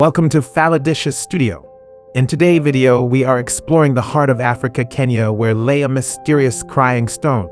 Welcome to Faladish's studio. In today's video, we are exploring the heart of Africa, Kenya, where lay a mysterious crying stone.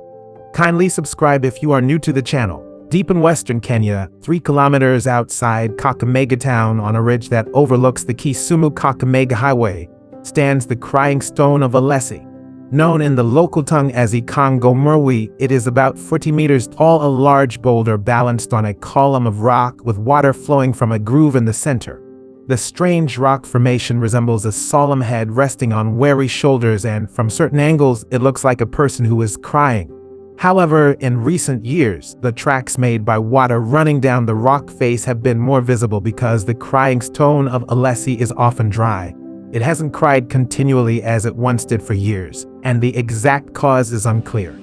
Kindly subscribe if you are new to the channel. Deep in western Kenya, 3 kilometers outside Kakamega town on a ridge that overlooks the Kisumu-Kakamega highway, stands the crying stone of Alesi. Known in the local tongue as Ikongo Murwi, it is about 40 meters tall, a large boulder balanced on a column of rock with water flowing from a groove in the center. The strange rock formation resembles a solemn head resting on weary shoulders, and from certain angles it looks like a person who is crying. However, in recent years, the tracks made by water running down the rock face have been more visible because the crying stone of Alesi is often dry. It hasn't cried continually as it once did for years, and the exact cause is unclear.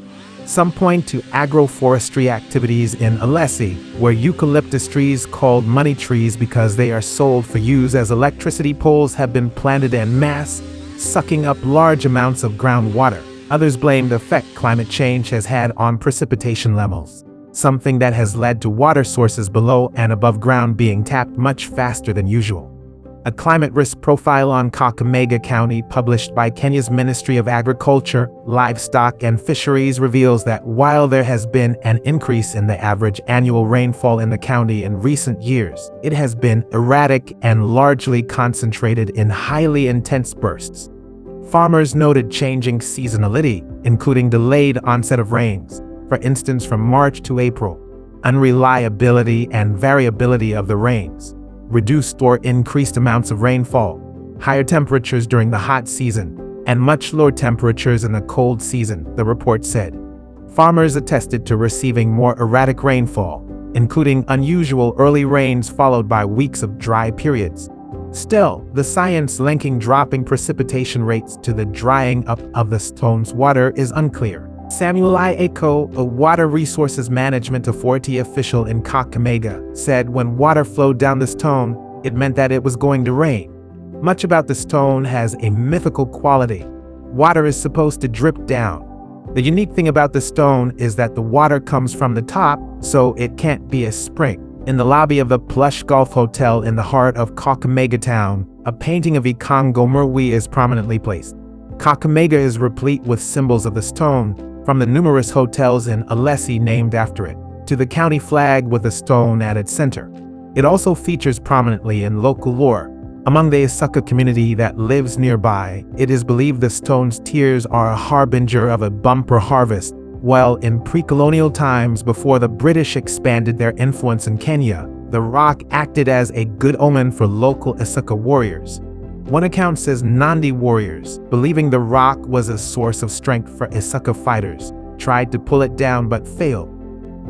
Some point to agroforestry activities in Alesi, where eucalyptus trees called money trees because they are sold for use as electricity poles have been planted en masse, sucking up large amounts of groundwater. Others blame the effect climate change has had on precipitation levels, something that has led to water sources below and above ground being tapped much faster than usual. A climate risk profile on Kakamega County published by Kenya's Ministry of Agriculture, Livestock and Fisheries reveals that while there has been an increase in the average annual rainfall in the county in recent years, it has been erratic and largely concentrated in highly intense bursts. Farmers noted changing seasonality, including delayed onset of rains, for instance from March to April, unreliability and variability of the rains, reduced or increased amounts of rainfall, higher temperatures during the hot season, and much lower temperatures in the cold season, the report said. Farmers attested to receiving more erratic rainfall, including unusual early rains followed by weeks of dry periods. Still, the science linking dropping precipitation rates to the drying up of the stone's water is unclear. Samuel I. Eko, a Water Resources Management Authority official in Kakamega, said when water flowed down the stone, it meant that it was going to rain. Much about the stone has a mythical quality. Water is supposed to drip down. The unique thing about the stone is that the water comes from the top, so it can't be a spring. In the lobby of the plush golf hotel in the heart of Kakamega town, a painting of Ikongo Murwi is prominently placed. Kakamega is replete with symbols of the stone, from the numerous hotels in Alesi named after it, to the county flag with a stone at its center. It also features prominently in local lore. Among the Isaka community that lives nearby, it is believed the stone's tears are a harbinger of a bumper harvest, while in pre-colonial times before the British expanded their influence in Kenya, the rock acted as a good omen for local Isaka warriors. One account says Nandi warriors, believing the rock was a source of strength for Isaka fighters, tried to pull it down but failed.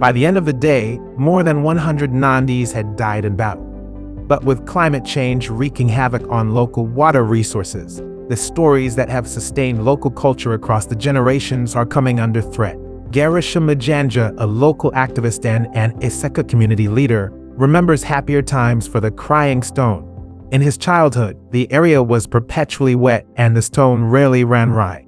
By the end of the day, more than 100 Nandis had died in battle. But with climate change wreaking havoc on local water resources, the stories that have sustained local culture across the generations are coming under threat. Garisha Majanja, a local activist and an Isaka community leader, remembers happier times for the crying stone. In his childhood, the area was perpetually wet and the stone rarely ran dry.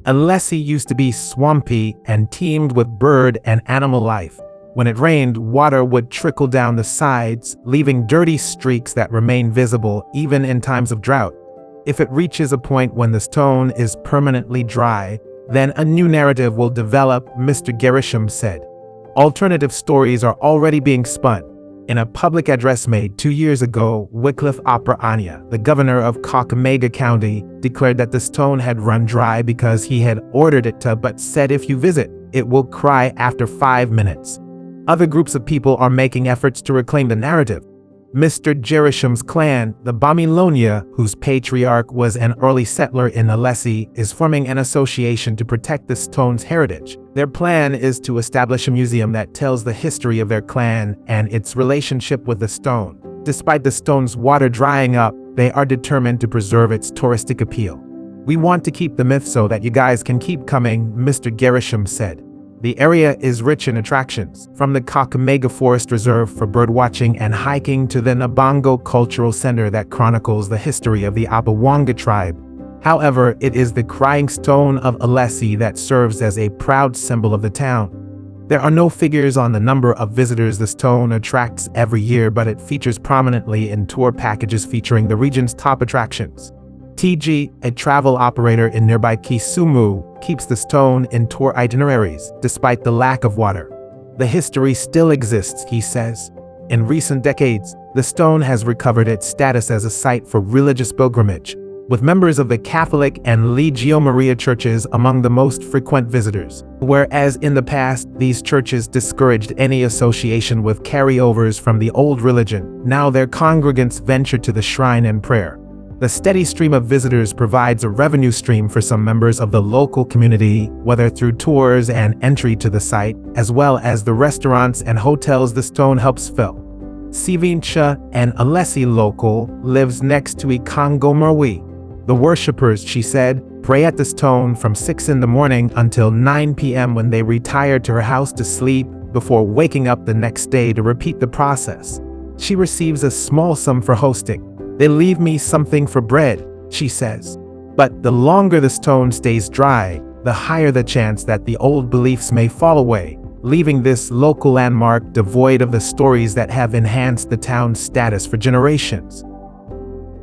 Alesi used to be swampy and teemed with bird and animal life. When it rained, water would trickle down the sides, leaving dirty streaks that remain visible even in times of drought. If it reaches a point when the stone is permanently dry, then a new narrative will develop, Mr. Gerisham said. Alternative stories are already being spun. In a public address made 2 years ago, Wycliffe Oparanya, the governor of Kakamega County, declared that the stone had run dry because he had ordered it to, but said if you visit, it will cry after 5 minutes. Other groups of people are making efforts to reclaim the narrative. Mr. Jerisham's clan, the Bamilonia, whose patriarch was an early settler in Alesi, is forming an association to protect the stone's heritage. Their plan is to establish a museum that tells the history of their clan and its relationship with the stone. Despite the stone's water drying up, they are determined to preserve its touristic appeal. We want to keep the myth so that you guys can keep coming, Mr. Gerisham said. The area is rich in attractions, from the Kakamega Forest Reserve for birdwatching and hiking to the Nabongo Cultural Center that chronicles the history of the Abawanga tribe. However, it is the crying stone of Alesi that serves as a proud symbol of the town. There are no figures on the number of visitors the stone attracts every year, but it features prominently in tour packages featuring the region's top attractions. TG, a travel operator in nearby Kisumu, keeps the stone in tour itineraries, despite the lack of water. The history still exists, he says. In recent decades, the stone has recovered its status as a site for religious pilgrimage, with members of the Catholic and Legio Maria churches among the most frequent visitors. Whereas in the past, these churches discouraged any association with carryovers from the old religion, now their congregants venture to the shrine and prayer. The steady stream of visitors provides a revenue stream for some members of the local community, whether through tours and entry to the site, as well as the restaurants and hotels the stone helps fill. Sivincha, an Alesi local, lives next to Ikango Marwi. The worshippers, she said, pray at the stone from 6 in the morning until 9 p.m. when they retire to her house to sleep, before waking up the next day to repeat the process. She receives a small sum for hosting. They leave me something for bread, she says. But the longer the stone stays dry, the higher the chance that the old beliefs may fall away, leaving this local landmark devoid of the stories that have enhanced the town's status for generations.